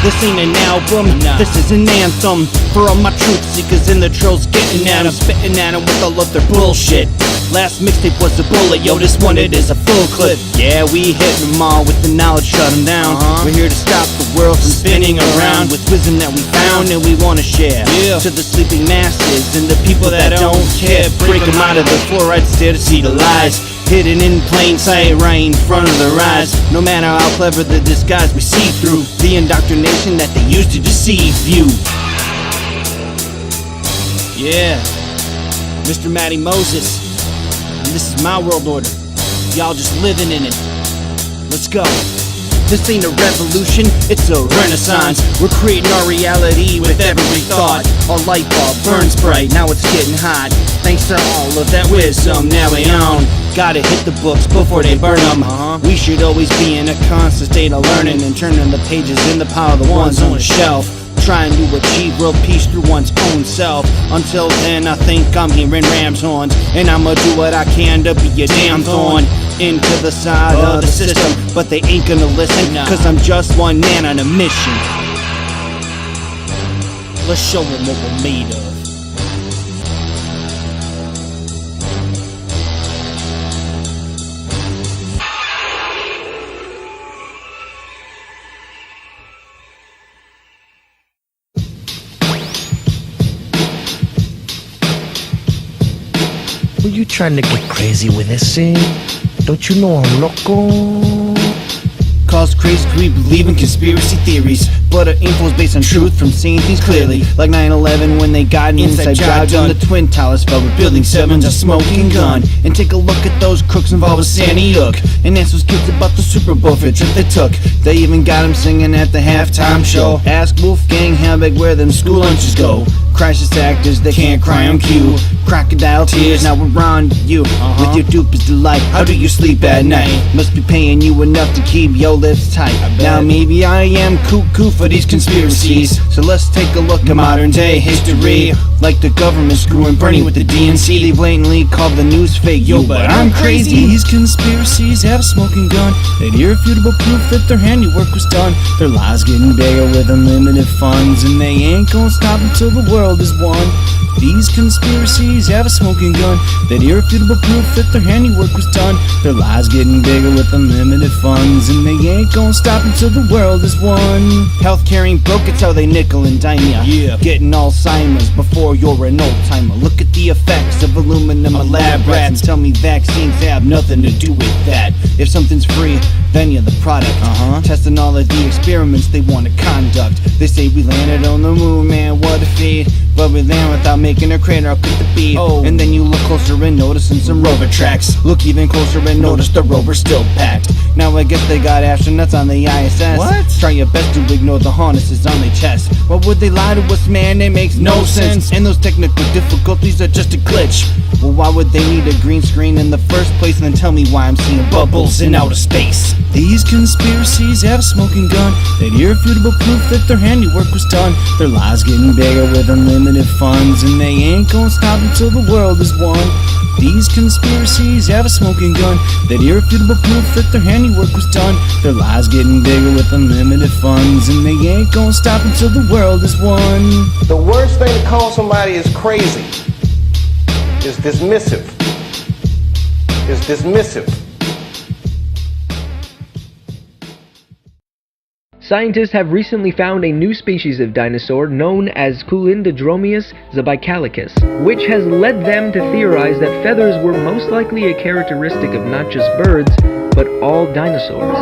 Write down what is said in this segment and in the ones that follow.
This ain't an album, this is an anthem for all my truth seekers and the trolls getting at 'em, spitting at 'em with all of their bullshit. Last mixtape was a bullet, yo, this one it is a full clip. Yeah, we hit them all with the knowledge, shut them down. We're here to stop the world from spinning around with wisdom that we found and we wanna share to the sleeping masses and the people that don't care. Break them out of the fluoride stare to see the lies hidden in plain sight right in front of their eyes. No matter how clever the disguise, we see through the indoctrination that they use to deceive you. Yeah, Mr. Matty Moses, and this is my world order. Y'all just living in it. Let's go. This ain't a revolution, it's a renaissance. We're creating our reality with every thought. Our light bulb burns bright, now it's getting hot. Thanks to all of that wisdom, now we own. Gotta hit the books before they burn them. We should always be in a constant state of learning and turning the pages in the pile of the ones on the shelf. Trying to achieve world peace through one's own self. Until then, I think I'm hearing ram's horns, and I'ma do what I can to be a damn thorn into the side of the system. But they ain't gonna listen, cause I'm just one man on a mission. Let's show them what we're made of. Were you trying to get crazy with this scene? Don't you know I'm loco? Cause crazy, we believe in conspiracy theories, but our info's based on truth from seeing things clearly. Like 9/11 when they got an inside job on the Twin Towers fell with Building 7's a smoking gun. And take a look at those crooks involved with Sandy Hook, and ask those kids about the Super Bowl trip they took. They even got him singing at the halftime show. Ask Wolfgang Hamburg where them school lunches go. Crisis actors, they can't cry on cue. Crocodile tears, now we're on you with your duper's delight. How do you sleep at night? Must be paying you enough to keep your lips tight. Now maybe I am cuckoo for these conspiracies, so let's take a look at modern day history. Like the government screwing Bernie with the DNC, they blatantly call the news fake, yo, but I'm crazy. These conspiracies have a smoking gun and irrefutable proof that their handiwork was done. Their lies getting bigger with unlimited funds, and they ain't gonna stop until the world is one. These conspiracies have a smoking gun that irrefutable proof that their handiwork was done. Their lies getting bigger with unlimited funds, and they ain't gonna stop until the world is one. Healthcare ain't broke, it's how they nickel and dime ya. Getting Alzheimer's before you're an old timer. Look at the effects of aluminum and lab rats, and tell me vaccines have nothing to do with that. If something's free, then you're the product. Testing all of the experiments they want to conduct. They say we landed on the moon, man, what a feat. But we land without making a crater, I'll cut the beat. And then you look closer and noticing some rover tracks. Look even closer and notice the rover's still packed. Now I guess they got astronauts on the ISS. What? Try your best to ignore the harnesses on their chest. Why would they lie to us, man? It makes no sense. And those technical difficulties are just a glitch. Well, why would they need a green screen in the first place? And then tell me why I'm seeing bubbles in outer space. These conspiracies have a smoking gun that irrefutable proof that their handiwork was done. Their lies getting bigger with unlimited funds, and they ain't gonna stop until the world is one. These conspiracies have a smoking gun that irrefutable proof that their handiwork was done. Their lies getting bigger with unlimited funds, and they ain't gonna stop until the world is one. The worst thing to call somebody is crazy is dismissive. Is dismissive. Scientists have recently found a new species of dinosaur known as Culindrodromeus zebicalicus, which has led them to theorize that feathers were most likely a characteristic of not just birds, but all dinosaurs.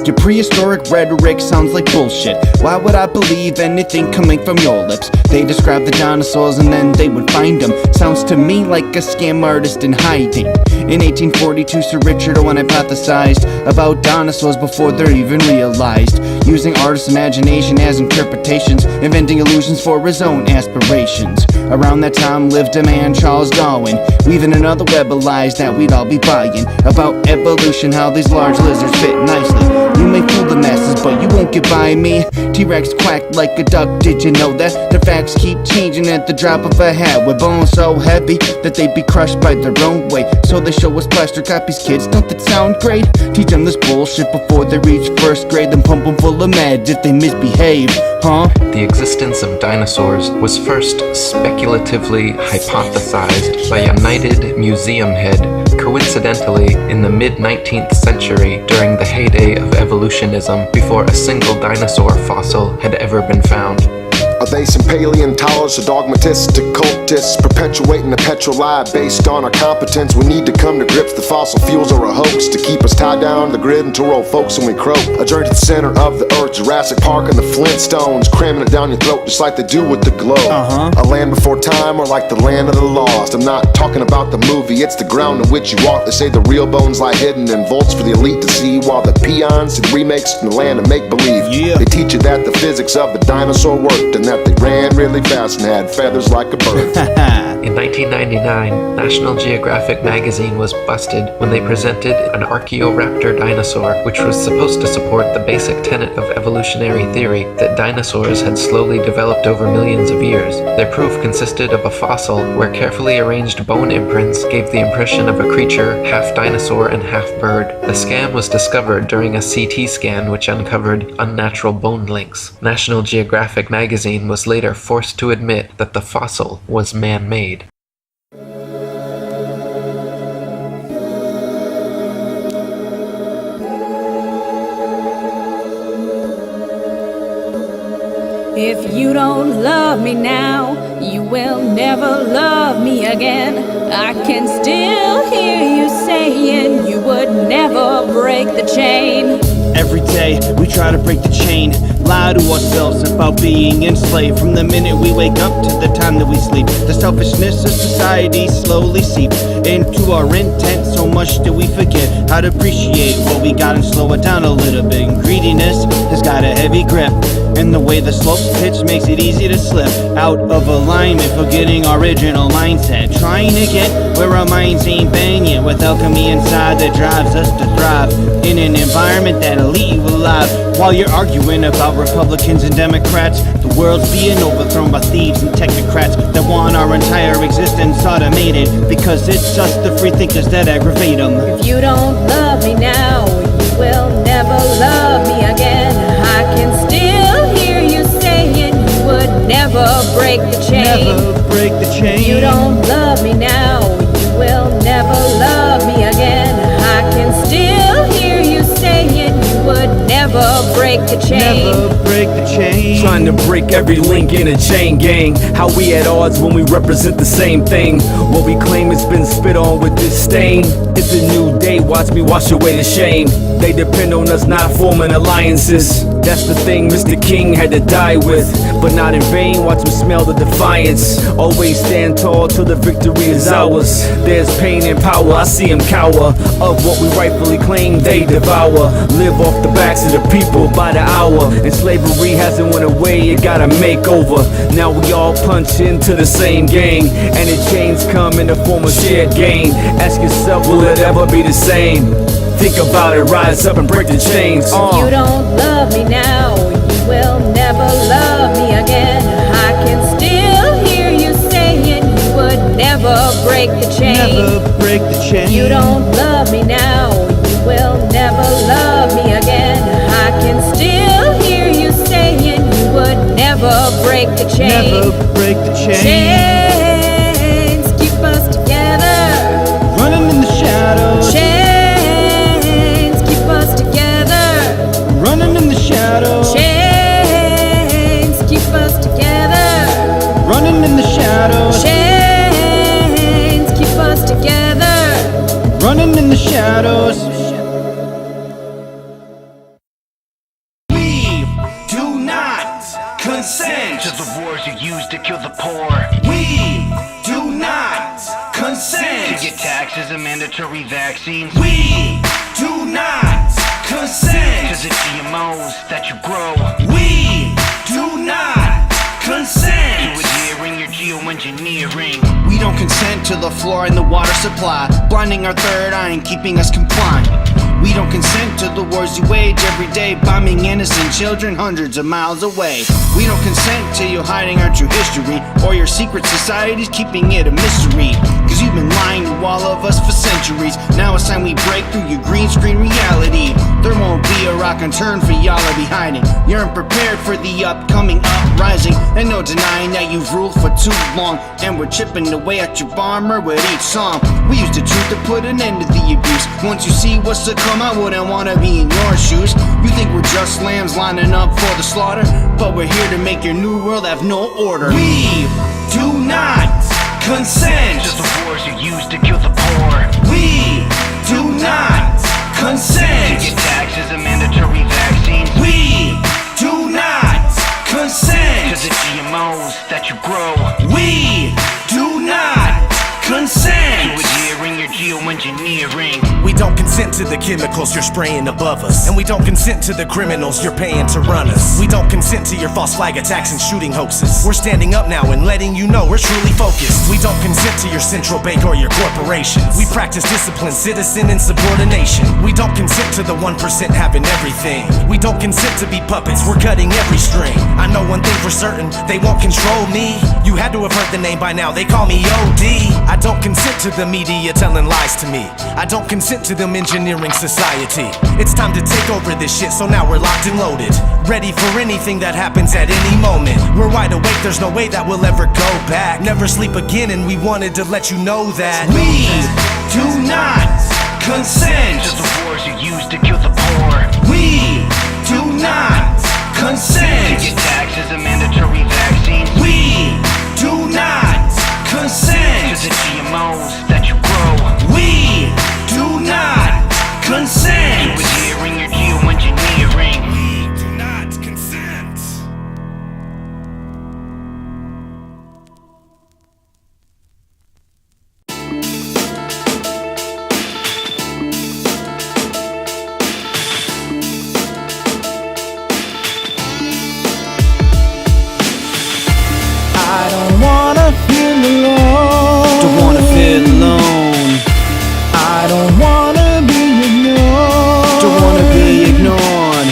Your prehistoric rhetoric sounds like bullshit. Why would I believe anything coming from your lips? They describe the dinosaurs and then they would find them. Sounds to me like a scam artist in hiding. In 1842, Sir Richard Owen hypothesized about dinosaurs before they're even realized, using artists' imagination as interpretations, inventing illusions for his own aspirations. Around that time lived a man, Charles Darwin, weaving another web of lies that we'd all be buying, about evolution, how these large lizards fit nicely You may fool the masses, but you won't get by me. T-Rex quacked like a duck, did you know that? Their facts keep changing at the drop of a hat. With bones so heavy that they'd be crushed by their own weight. So they show us plaster copies, kids, don't that sound great? Teach them this bullshit before they reach first grade, then pump them full of meds if they misbehave, huh? The existence of dinosaurs was first speculatively hypothesized by a knighted museum head, coincidentally in the mid-19th century during the heyday of evolutionism, before a single dinosaur fossil had ever been found. Are they some paleontologists or dogmatists, occultists, perpetuating a petrol lie based on our competence? We need to come to grips, the fossil fuels are a hoax to keep us tied down the grid until we're old folks and we croak. A journey to the center of the earth, Jurassic Park and the Flintstones, cramming it down your throat just like they do with the globe. A land before time or like the land of the lost. I'm not talking about the movie, it's the ground on which you walk. They say the real bones lie hidden in vaults for the elite to see, while the peons see the remakes from the land of make-believe. They teach you that the physics of the dinosaur worked and that they ran really fast and had feathers like a bird. In 1999, National Geographic magazine was busted when they presented an Archaeoraptor dinosaur, which was supposed to support the basic tenet of evolutionary theory that dinosaurs had slowly developed over millions of years. Their proof consisted of a fossil where carefully arranged bone imprints gave the impression of a creature half dinosaur and half bird. The scam was discovered during a CT scan which uncovered unnatural bone links. National Geographic magazine was later forced to admit that the fossil was man-made. If you don't love me now, you will never love me again. I can still hear you saying you would never break the chain. Every day we try to break the chain, lie to ourselves about being enslaved. From the minute we wake up to the time that we sleep, the selfishness of society slowly seeps into our intent. So much that we forget how to appreciate what we got and slow it down a little bit. And greediness has got a heavy grip, and the way the slopes pitch makes it easy to slip out of alignment, forgetting our original mindset. Trying to get where our minds ain't banging, with alchemy inside that drives us to thrive in an environment that'll eat you alive. While you're arguing about Republicans and Democrats, the world's being overthrown by thieves and technocrats that want our entire existence automated, because it's just the free thinkers that aggravate them. If you don't love me now, you will never love me again. I can still hear you saying you would never break the chain. Never break the chain. You don't love me now, you will never love me again. I can still hear you saying you would never break the chain. Never break the chain. Trying to break every link in a chain gang. How we at odds when we represent the same thing. What we claim has been spit on with disdain. It's a new day, watch me wash away the shame. They depend on us not forming alliances. That's the thing Mr. King had to die with, but not in vain, watch me smell the defiance. Always stand tall till the victory is ours. There's pain and power, I see them cower. Of what we rightfully claim, they devour. Live off the backs of the people by the hour. And slavery hasn't went away, it got a makeover. Now we all punch into the same gang, and the change come in the form of shared gain. Ask yourself, will it ever be the same? Think about it, rise up and break the chains. If you don't love me now, you will never love me again. I can still hear you saying you would never break the chain. Never break the chain. You don't love me now, you will never love me again. I can still hear you saying you would never break the chain. Never break the chain. Chains keep us together, Running in the shadows. chains keep us together, Running in the shadows. chains keep us together, Running in the shadows. chains keep us together. Running in the shadows. We do not consent To the wars you use to kill the poor. We do not consent To get taxes and mandatory vaccines. We do not To consent the GMOs that you grow. We do not To consent adhering your geoengineering. We don't consent to the fluoride in the water supply, blinding our third eye and keeping us compliant. We don't consent to the wars you wage every day, bombing innocent children hundreds of miles away. We don't consent to you hiding our true history, or your secret societies keeping it a mystery. Cause you've been lying to all of us for centuries. Now it's time we break through your green screen reality. There won't be a rock and turn for y'all to be hiding. You're unprepared for the upcoming uprising, and no denying that you've ruled for too long. And we're chipping away at your armor with each song. We use the truth to put an end to the abuse. Once you see what's to come, I wouldn't wanna be in your shoes. You think we're just lambs lining up for the slaughter, but we're here to make your new world have no order. We do not consent to the wars you use to kill the poor. We do not consent to your taxes and mandatory vaccines. We do not consent to the GMOs that you grow. We do not consent to adhering your geoengineering. We don't consent to the chemicals you're spraying above us, and we don't consent to the criminals you're paying to run us. We don't consent to your false flag attacks and shooting hoaxes. We're standing up now and letting you know we're truly focused. We don't consent to your central bank or your corporations. We practice discipline, citizen, and subordination. We don't consent to the 1% having everything. We don't consent to be puppets, we're cutting every string. I know one thing for certain, they won't control me. You had to have heard the name by now, they call me OD. I don't consent to the media telling lies to me. I don't consent to them engineering society. It's time to take over this shit, so now we're locked and loaded, ready for anything that happens at any moment. We're wide awake, there's no way that we'll ever go back. Never sleep again, and we wanted to let you know that we do not consent to the wars you use to kill the poor. We do not consent to your taxes and mandatory vaccines. We do not consent to the GMOs that you grow. We do not consent to adhering your geoengineering. We do not consent. I don't wanna feel alone. Don't wanna feel alone. I don't wanna be ignored. Don't wanna be ignored.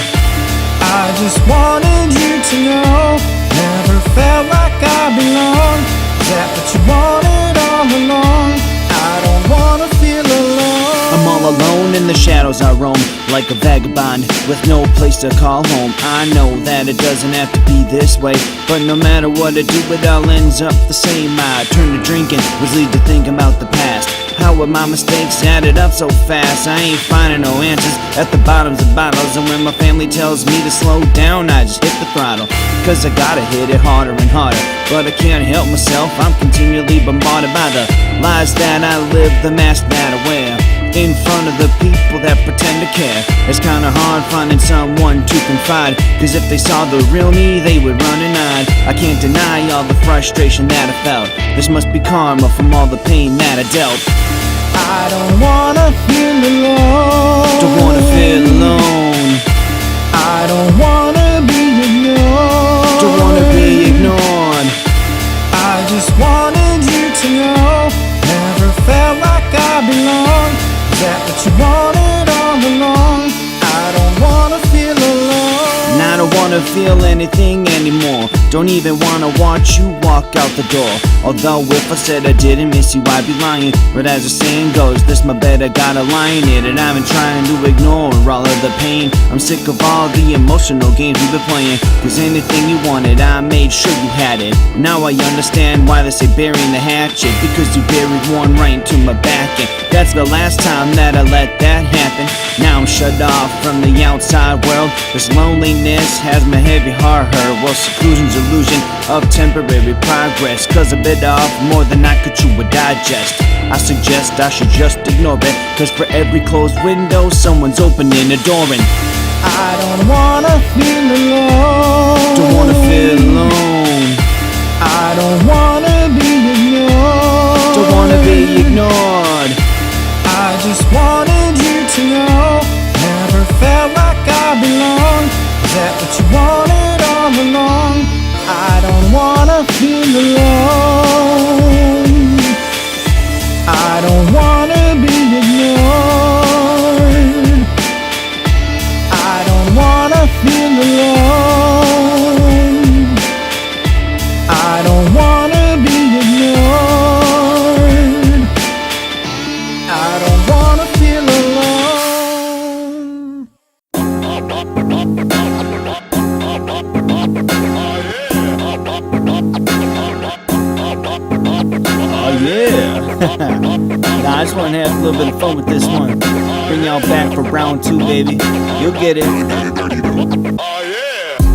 I just wanted you to know, never felt like I belonged. Is that what you wanted all along? I don't wanna feel alone. I'm all alone in the shadows I roam, like a vagabond with no place to call home. I know that it doesn't have to be this way, but no matter what I do, it all ends up the same. I turn to drinking, which leads to thinking about the past. How would my mistakes added up so fast? I ain't finding no answers at the bottoms of bottles, and when my family tells me to slow down, I just hit the throttle, cause I gotta hit it harder and harder. But I can't help myself, I'm continually bombarded by the lies that I live, the mask that I wear in front of the people that pretend to care. It's kinda hard finding someone to confide, cause if they saw the real me, they would run and hide. I can't deny all the frustration that I felt. This must be karma from all the pain that I dealt. I don't wanna feel alone. Don't wanna feel alone. I don't wanna be ignored. Don't wanna be ignored. I just wanted you to know, never felt like I belonged. Is that what you wanted all along? I don't wanna feel alone. And I don't wanna feel anything anymore. Don't even wanna watch you walk out the door. Although if I said I didn't miss you, I'd be lying. But as the saying goes, this my bed, I gotta lie in it. And I've been trying to ignore all of the pain. I'm sick of all the emotional games we've been playing. Cause anything you wanted, I made sure you had it. Now I understand why they say burying the hatchet, because you buried one right into my back. And that's the last time that I let that happen. Now I'm shut off from the outside world. This loneliness has my heavy heart hurt. Well, seclusion's illusion of temporary progress, cause I bit off more than I could chew or digest. I suggest I should just ignore it, cause for every closed window, someone's opening a door. And I don't wanna feel alone. Don't wanna feel alone. I don't wanna be ignored. Don't wanna be ignored. I just wanted you to know, never felt like I belonged. Is that what you wanted all along? I don't wanna feel alone. I don't wanna be ignored. Nah, I just want to have a little bit of fun with this one. Bring y'all back for round 2, baby. You'll get it.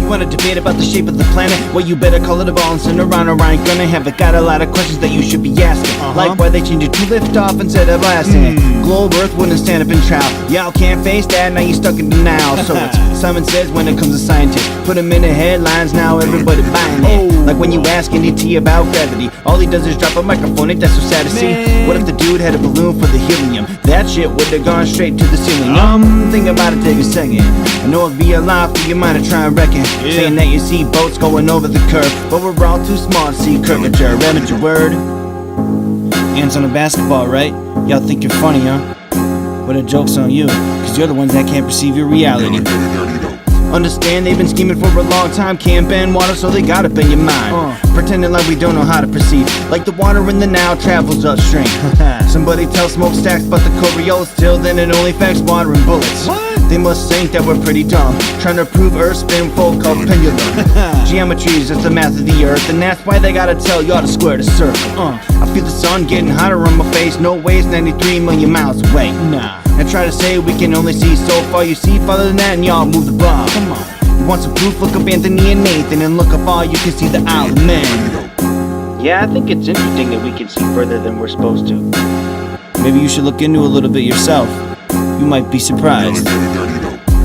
You want to debate about the shape of the planet? Well, you better call it a ball and send around or I ain't gonna have it. Got a lot of questions that you should be asking. Like why they changed it to lift off instead of blasting it. Globe Earth wouldn't stand up in trial. Y'all can't face that, now you stuck in denial. So it's Simon Says when it comes to scientists. Put him in the headlines, now everybody buying it. Like when you ask an ET about gravity, all he does is drop a microphone, ain't that so sad to see? What if the dude had a balloon for the helium? That shit would've gone straight to the ceiling. Think about it, take a second. I know it'd be a lot for your mind to try and reckon. Saying that you see boats going over the curve, but we're all too small to see curvature. Haven't your word? Hands on the basketball, right? Y'all think you're funny, huh? Well, the joke's on you, cause you're the ones that can't perceive your reality. Understand they've been scheming for a long time. Can't bend water, so they got up in your mind. Pretending like we don't know how to perceive. Like the water in the Nile travels upstream. Somebody tell smokestacks about the Coriolis. Till then it only affects water and bullets. They must think that we're pretty dumb, trying to prove Earth's spin full called pendulum. Geometry is just the math of the earth, and that's why they gotta tell y'all to square the circle. I feel the sun getting hotter on my face. No way it's 93 million miles away. Nah. And try to say we can only see so far. You see farther than that and y'all move the bar. Come on. You want some proof? Look up Anthony and Nathan, and look up all you can see the Isle of Man. Yeah, I think it's interesting that we can see further than we're supposed to. Maybe you should look into a little bit yourself. You might be surprised.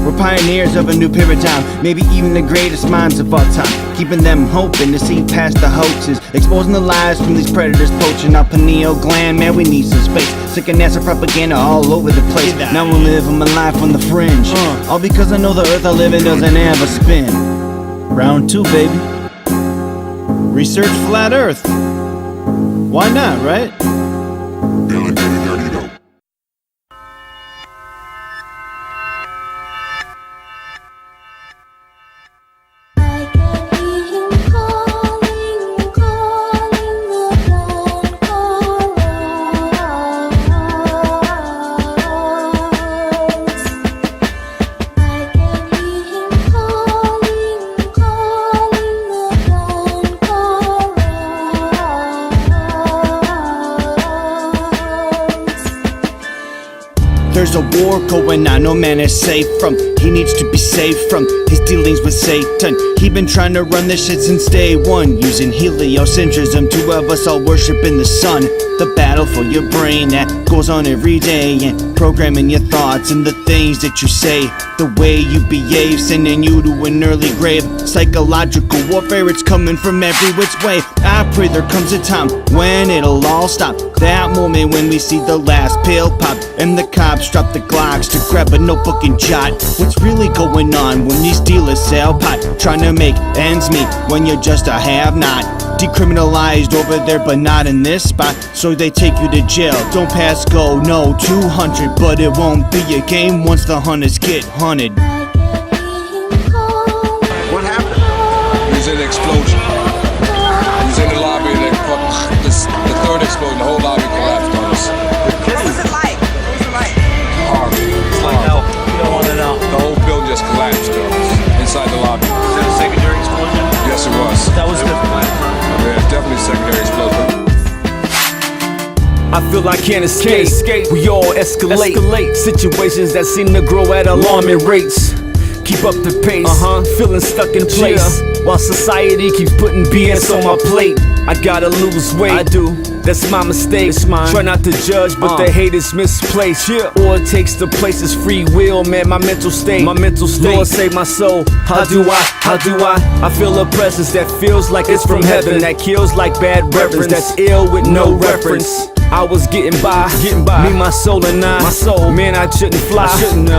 We're pioneers of a new paradigm, maybe even the greatest minds of all time. Keeping them hoping to see past the hoaxes, exposing the lies from these predators poaching our pineal gland. Man, we need some space. Sick of NASA propaganda all over the place. Now I'm living my life on the fringe, all because I know the earth I live in doesn't ever spin. Round 2, baby. Research flat earth. Why not, right? There's a war going on, no man is safe from. He needs to be saved from his dealings with Satan. He been trying to run this shit since day one, using heliocentrism to have us all worshiping the sun. The battle for your brain that goes on every day, and programming your thoughts and the things that you say. The way you behave, sending you to an early grave. Psychological warfare, it's coming from every which way. I pray there comes a time when it'll all stop. That moment when we see the last pill pop and the cops drop the Glocks to grab a notebook and jot what's really going on when these dealers sell pot, trying to make ends meet when you're just a have-not. Decriminalized over there but not in this spot, so they take you to jail. Don't pass go, no 200, but it won't be a game once the hunters get hunted. What happened? There's an explosion. He was in the lobby and the third explosion, the whole lobby collapsed on us. What was it like? What was it like? Horrible. It's like hell. You don't want to know. The whole building just collapsed on us inside the lobby. Was that a secondary explosion? Yes, it was. That was different. Yeah, definitely secondary explosion. I feel I can't escape. We all escalate. Situations that seem to grow at alarming rates. Keep up the pace, feeling stuck in place. While society keeps putting BS on my plate. I gotta lose weight, I do, that's my mistake. Try not to judge, but the hate is misplaced. All it takes to place is free will, man, my mental state. Lord save my soul, how do I? I feel a presence that feels like it's from heaven, that kills like bad reverence, that's ill with no reference. I was getting by, me, my soul and I. Man, I shouldn't fly,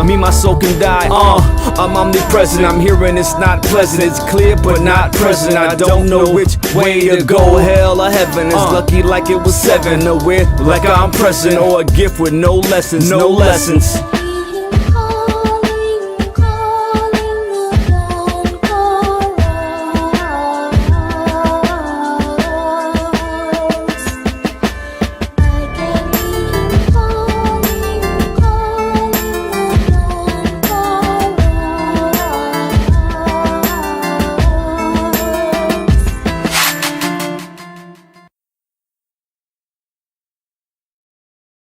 me, my soul can die. I'm omnipresent, I'm hearing it's not pleasant. It's clear but not present, I don't know which way to go. Hell or heaven is lucky like it was 7. Nowhere like I'm present, or a gift with no lessons,